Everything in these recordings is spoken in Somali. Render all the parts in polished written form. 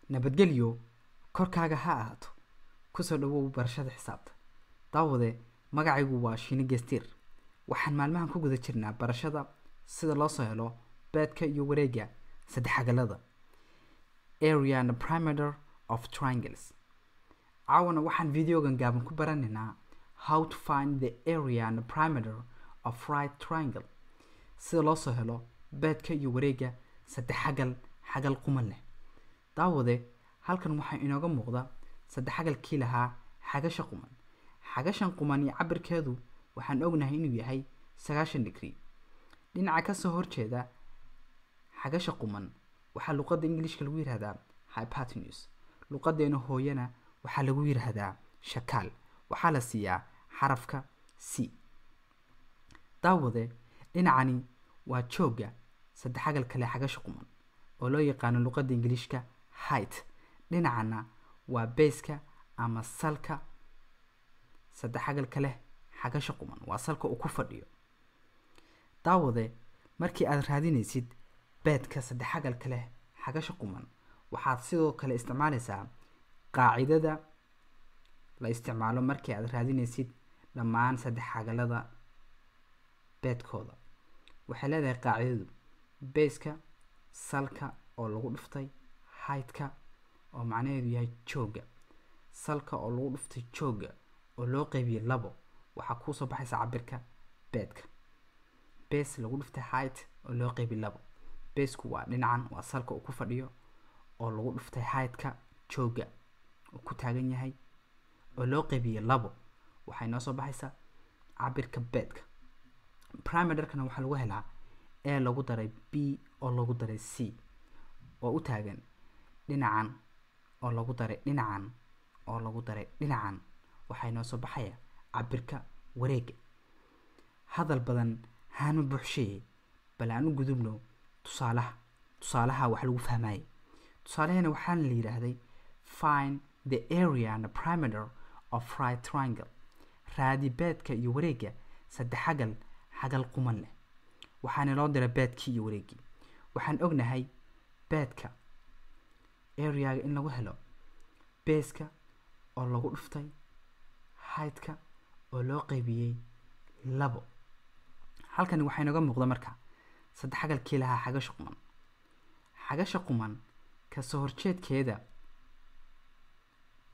nabadgelyo korkaaga ha ahaato kusoo dhawow barashada xisaabta daawade magacaygu waa Shiine Gestir waxaan maalmahan ku guda jirnaa barashada sida loo soo helo beedka iyo wareegga saddexagalada area and perimeter of triangles caawana waxaan videogan gaaban ku baranaynaa how to find the area and perimeter of right triangle sida loo soo helo beedka iyo wareegga saddexagal quman leh daawade halkan waxaa inooga muuqda saddexagalkii lahaa xagasha quman xagashan quman iyo cabirkeedu waxaan ognahay inuu yahay 90 degree dhinaca ka soo horjeeda xagasha quman waxaa luqadda Englishka lagu yiraahdaa hypotenuse luqadeena hooyana waxaa lagu yiraahdaa shakaal waxaa la siiyaa xarafka C daawade dhinacani waa jooga saddexagal kale xagasha quman oo loo yaqaan luqadda Englishka height dhinacana waa base-ka ama salka saddexagal kale xagasha quman waa salka uu ku fadhiyo daawade markii aad raadinaysid beedka saddexagal kale xagasha quman waxaad sidoo kale isticmaalaysaa qaacidada la isticmaalo markii aad raadinaysid dhammaan saddexagalada beedkooda waxay leedahay qaacidadu base-ka salka oo lagu dhuftay height-ka oo macnaheedu yahay jooga salka oo lagu dhuftay jooga oo loo qaybiyay labo waxa ku soo baxaysa cabirka beedka base lagu dhuftay height oo loo qaybiyay labo base-ku waa dhinacan waa salka uu ku fadhiyo oo lagu dhuftay height-ka jooga oo ku taagan yahay oo loo qaybiyay labo waxay noo soo baxaysa cabirka beedka perimeter-kana waxa lagu helaa a lagu daray b oo lagu daray c oo u taagan dhinacan oo lagu daray dhinacan oo lagu daray dhinacan waxay noo soo baxaya cabirka wareegga hadal badan haanu buuxshay bal aanu gudubno tusaalaha wax lagu fahmay tusaalahana waxaan la yiraahday find the area and the perimeter of right triangle raadi beedka iyo wareegga saddexagal xagal quman leh waxaan loo diray beedkii iyo wareeggii waxaan ognahay beedka area-ga in lagu helo base-ka oo lagu dhuftay height-ka oo loo qaybiyay labo halkan waxay naga muuqda marka saddexagalkii lahaa xagasha quman ka soo horjeedkeeda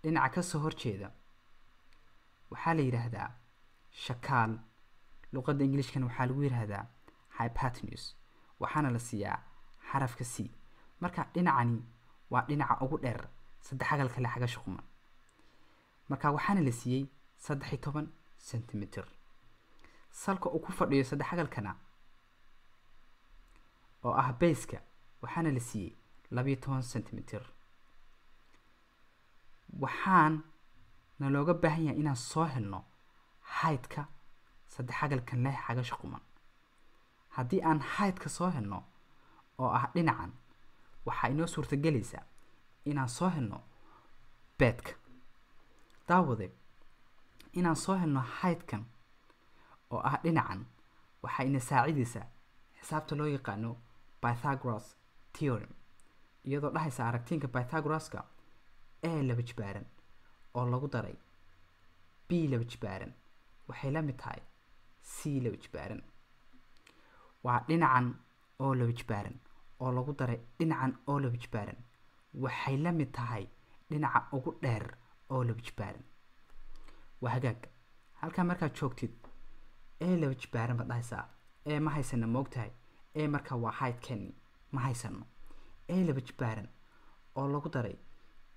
dhinaca ka soo horjeeda waxaa la yiraahdaa shakaal luqadda Englishkana waxaa lagu yiraahdaa hypotenuse waxaana la siiyaa xarafka C marka dhinacani waa dhinaca ugu dheer saddexagal kale xagasha quman marka waxaana la siiyay 13 cm salka uu ku fadhiyo saddexagalkana oo ah base-ka waxaana la siiyay 12 cm waxaan looga baahan yahay inaan soo helno height-ka saddexagalkan leh xagasha quman haddii aan height-ka soo helno oo ah dhinacan waxa inoo suurtagelaysaa inaan soo helno beedka daawade inaan soo helno height-kan oo ah dhinacan waxa ina saacidaysaa xisaabta loo yaqaano Pythagoras theorem iyadoo dhahaysa aragtiinka Pythagoraska a laba jibaaran oo lagu daray b laba jibaaran waxay la mid tahay c laba jibaaran waa dhinacan oo laba jibaaran oo lagu daray dhinacan oo laba jibaaran waxay la mid tahay dhinaca ugu dheer oo laba jibaaran waa hagaag halka markaad joogtid a laba jibaaran baad dhahaysaa a ma haysano moogtahay a marka waa height-keeni ma haysano a laba jibaaran oo lagu daray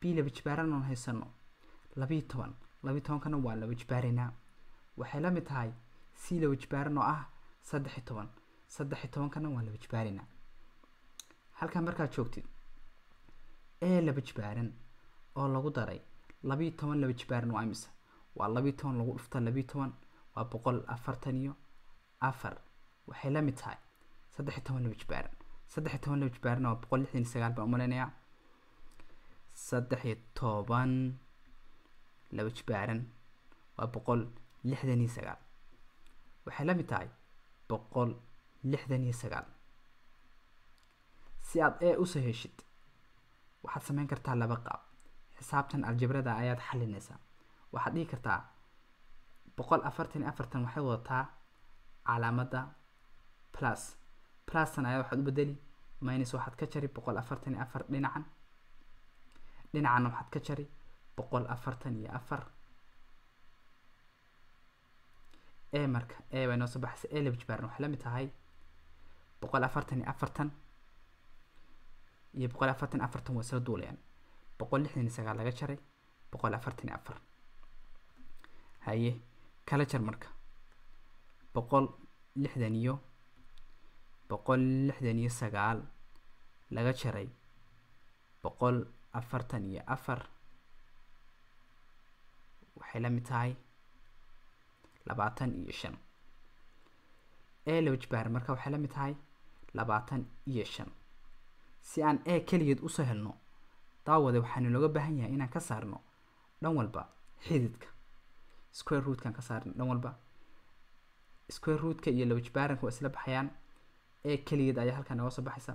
b laba jibaaran oo haysano 12 kana waa laba jibaaraynaa waxay la mid tahay c laba jibaaran oo ah 13 kana waa laba jibaaraynaa halka markaad joogtid a laba jibaaran oo lagu daray 12 laba jibaaran waa imisa waa 12 lagu dhufta 12 waa 144 waxay la mid tahay 13 laba jibaaran 13 laba jibaaran waa 169 baan u maleynayaa 13 laba jibaaran waa 169 waxay la mid tahay 169 si aad a u soo heshid waxaad samayn kartaa laba qaab. xisaabtan aljabrada ayaad xalinaysaa. waxaad dhihi kartaa 144 waxay wadataa calaamadda plus. Tan ayaa waxaad u bedeli minus, waxaad ka jari 144 dhinacan. dhinacana waxaad ka jari 144. marka bay noo soo baxaysa. laba jibaaran waxay la mid tahay 144 iyo 144 waa isla duulayaan. 169 laga jaray 144. haye kala jar marka 169 laga jaray 144 waxay la mid tahay 25. laba jibaaran marka waxay la mid tahay 25. si aan keligeed u soo helno daawade waxaanu looga baahan yahay inaan ka saarno dhan walba xididka. square root kan ka saarno dhan walba. square root ka iyo laba jibaaranka waa isla baxayaan. keligeed ayaa halkan nooga soo baxaysa.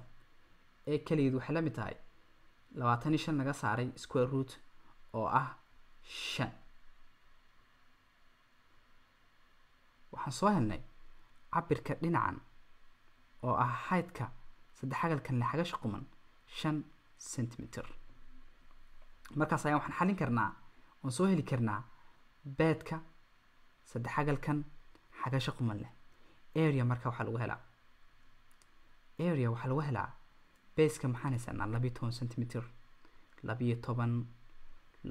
keligeed waxay la mid tahay 25 laga saaray square root oo ah 5. waxaan soo helnay cabirka dhinacan oo ah height-ka saddexagalkan la xagasha quman 5 centimeter. markaas ayaan waxaan xalin karnaa oon soo heli karnaa beedka saddexagalkan xagasha quman leh. area marka waxaa lagu helaa beeska maxaan haysanaa 12 centimeter. 12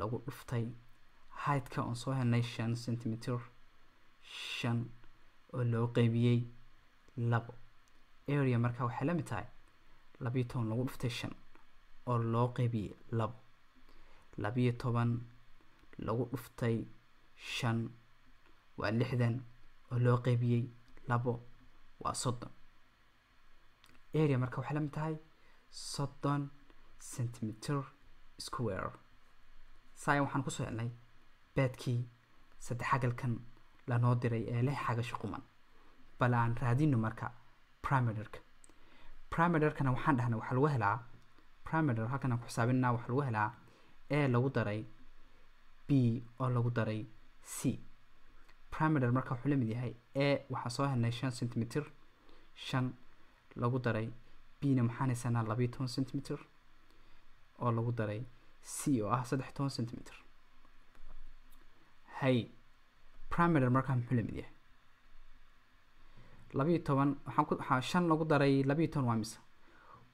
lagu dhuftay height-ka oon soo helnay 5 centimeter. 5 oo loo qaybiyey 2. area marka waxay la mid tahay 12 lagu dhuftay 5 oo loo qaybiyey 2. 12 lagu dhuftay 5 waa 60 oo loo qaybiyey 2 waa 30. area marka waxay la mid tahay 30 centimeter square. saa waxaan kusoo helnay beedkii saddexagalkan lanoo diray ee leh xagasha quman. bal aan raadino marka perimeterkana waxaan dhahnay waxaa lagu helaa perimeter. halkan aan ku xisaabinaa waxaa lagu helaa lagu daray b oo lagu daray c. perimeter marka wuxuu la mid yahay waxaan soo helnay 5 centimeter. 5 lagu daray b na maxaan haysanaa 12 centimeter oo lagu daray c oo ah 13 centimeter. perimeter marka muxuu la mid yahay 12 waxaan 5 lagu daray 12 waa mise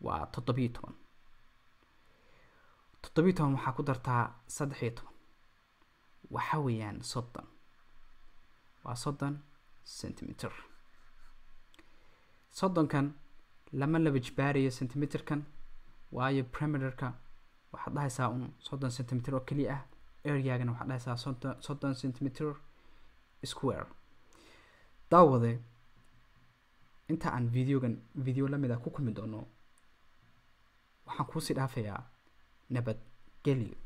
waa 17. 17 waxaa ku dartaa 13 waxa weeyaan 30. waa 30 centimeter. 30kan lama laba jibaarayo centimeterkan waayo perimeterka waxaad dhahaysaa 30 centimeter oo keliya ah. areagana waxaad dhahaysaa 30 centimeter square. daawade inta aan video lamid ah ku kulmi doono waxaan kuusii dhaafayaa nabad gelyo.